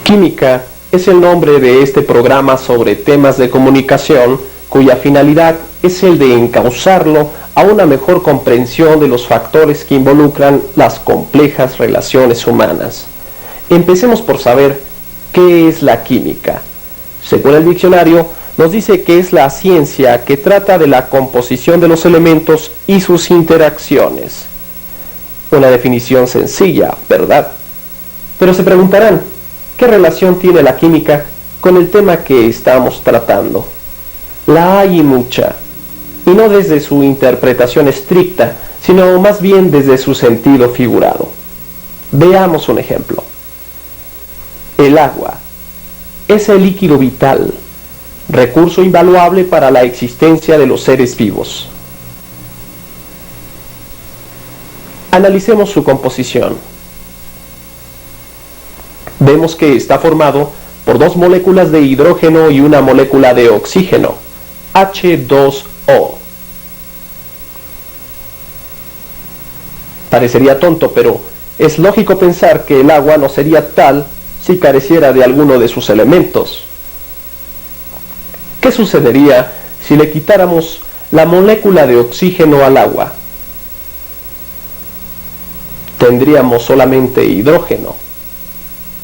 Química es el nombre de este programa sobre temas de comunicación, cuya finalidad es el de encauzarlo a una mejor comprensión de los factores que involucran las complejas relaciones humanas. Empecemos por saber qué es la química. Según el diccionario, nos dice que es la ciencia que trata de la composición de los elementos y sus interacciones. Una definición sencilla, ¿verdad? Pero se preguntarán, ¿qué relación tiene la química con el tema que estamos tratando? La hay y mucha, y no desde su interpretación estricta, sino más bien desde su sentido figurado. Veamos un ejemplo. El agua es el líquido vital, recurso invaluable para la existencia de los seres vivos. Analicemos su composición. Vemos que está formado por dos moléculas de hidrógeno y una molécula de oxígeno, H2O. Parecería tonto, pero es lógico pensar que el agua no sería tal si careciera de alguno de sus elementos. ¿Qué sucedería si le quitáramos la molécula de oxígeno al agua? Tendríamos solamente hidrógeno.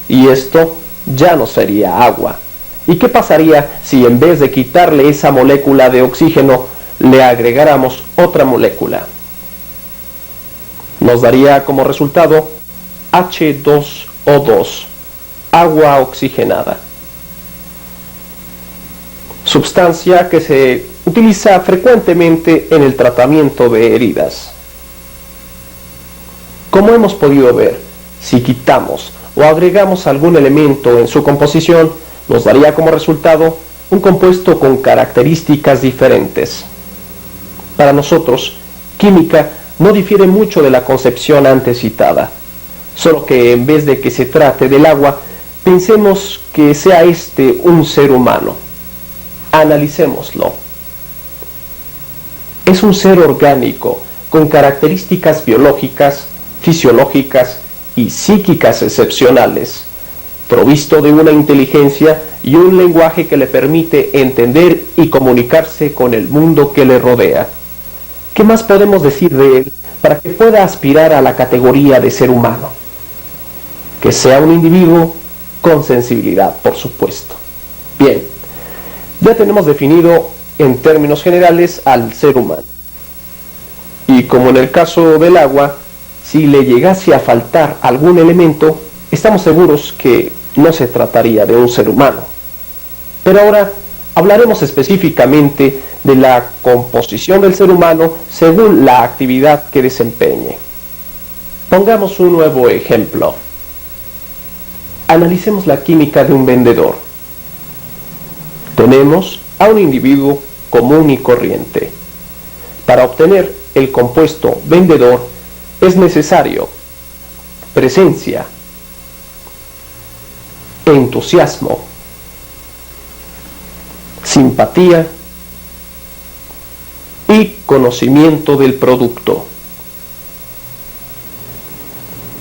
Y esto ya no sería agua. ¿Y qué pasaría si en vez de quitarle esa molécula de oxígeno le agregáramos otra molécula? Nos daría como resultado H2O2, agua oxigenada. Sustancia que se utiliza frecuentemente en el tratamiento de heridas. Como hemos podido ver, si quitamos o agregamos algún elemento en su composición, nos daría como resultado un compuesto con características diferentes. Para nosotros, química no difiere mucho de la concepción antes citada, solo que en vez de que se trate del agua, pensemos que sea este un ser humano. Analicémoslo. Es un ser orgánico con características biológicas, fisiológicas y psíquicas excepcionales, provisto de una inteligencia y un lenguaje que le permite entender y comunicarse con el mundo que le rodea. ¿Qué más podemos decir de él para que pueda aspirar a la categoría de ser humano? Que sea un individuo con sensibilidad, por supuesto. Bien, ya tenemos definido en términos generales al ser humano. Y como en el caso del agua, si le llegase a faltar algún elemento, estamos seguros que no se trataría de un ser humano. Pero ahora hablaremos específicamente de la composición del ser humano según la actividad que desempeñe. Pongamos un nuevo ejemplo. Analicemos la química de un vendedor. Tenemos a un individuo común y corriente. Para obtener el compuesto vendedor es necesario presencia, entusiasmo, simpatía y conocimiento del producto.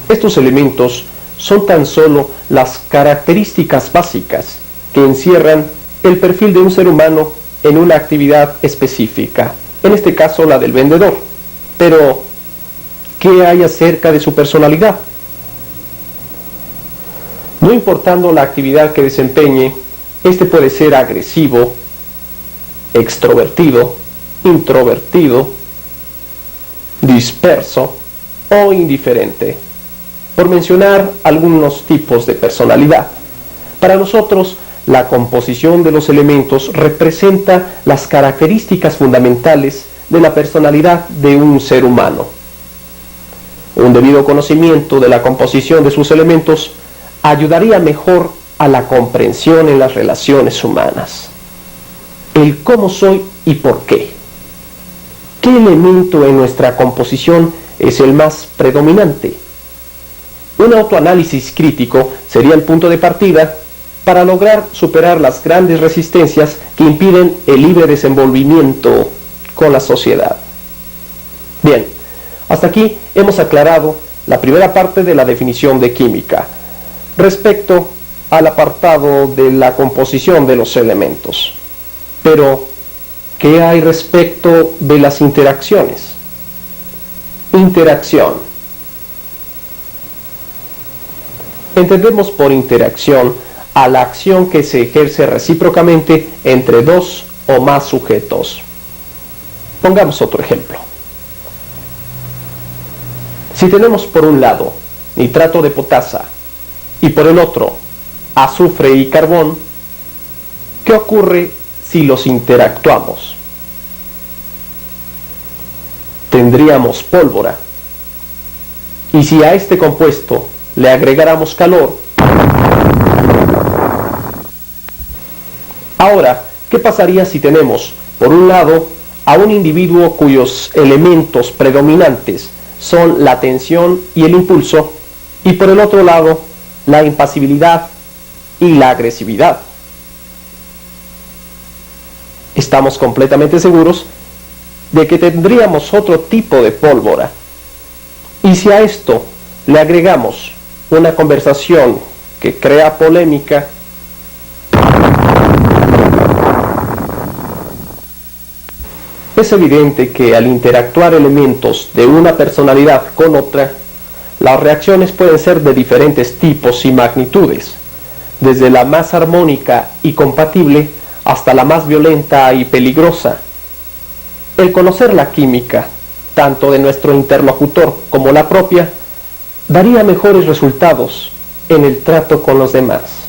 Estos elementos son tan solo las características básicas que encierran el perfil de un ser humano en una actividad específica, en este caso la del vendedor. Pero, ¿qué hay acerca de su personalidad? No importando la actividad que desempeñe, este puede ser agresivo, extrovertido, introvertido, disperso o indiferente, por mencionar algunos tipos de personalidad. Para nosotros, la composición de los elementos representa las características fundamentales de la personalidad de un ser humano. Un debido conocimiento de la composición de sus elementos ayudaría mejor a la comprensión en las relaciones humanas. El cómo soy y por qué. ¿Qué elemento en nuestra composición es el más predominante? Un autoanálisis crítico sería el punto de partida para lograr superar las grandes resistencias que impiden el libre desenvolvimiento con la sociedad. Bien, hasta aquí hemos aclarado la primera parte de la definición de química. Respecto al apartado de la composición de los elementos. Pero, ¿qué hay respecto de las interacciones? Interacción. Entendemos por interacción a la acción que se ejerce recíprocamente entre dos o más sujetos. Pongamos otro ejemplo. Si tenemos por un lado nitrato de potasa y por el otro azufre y carbón, ¿qué ocurre si los interactuamos? Tendríamos pólvora. Y si a este compuesto le agregáramos calor, ahora, ¿qué pasaría si tenemos, por un lado, a un individuo cuyos elementos predominantes son la tensión y el impulso, y por el otro lado, la impasibilidad y la agresividad? Estamos completamente seguros de que tendríamos otro tipo de pólvora. Y si a esto le agregamos una conversación que crea polémica, es evidente que al interactuar elementos de una personalidad con otra, las reacciones pueden ser de diferentes tipos y magnitudes, desde la más armónica y compatible hasta la más violenta y peligrosa. El conocer la química, tanto de nuestro interlocutor como la propia, daría mejores resultados en el trato con los demás.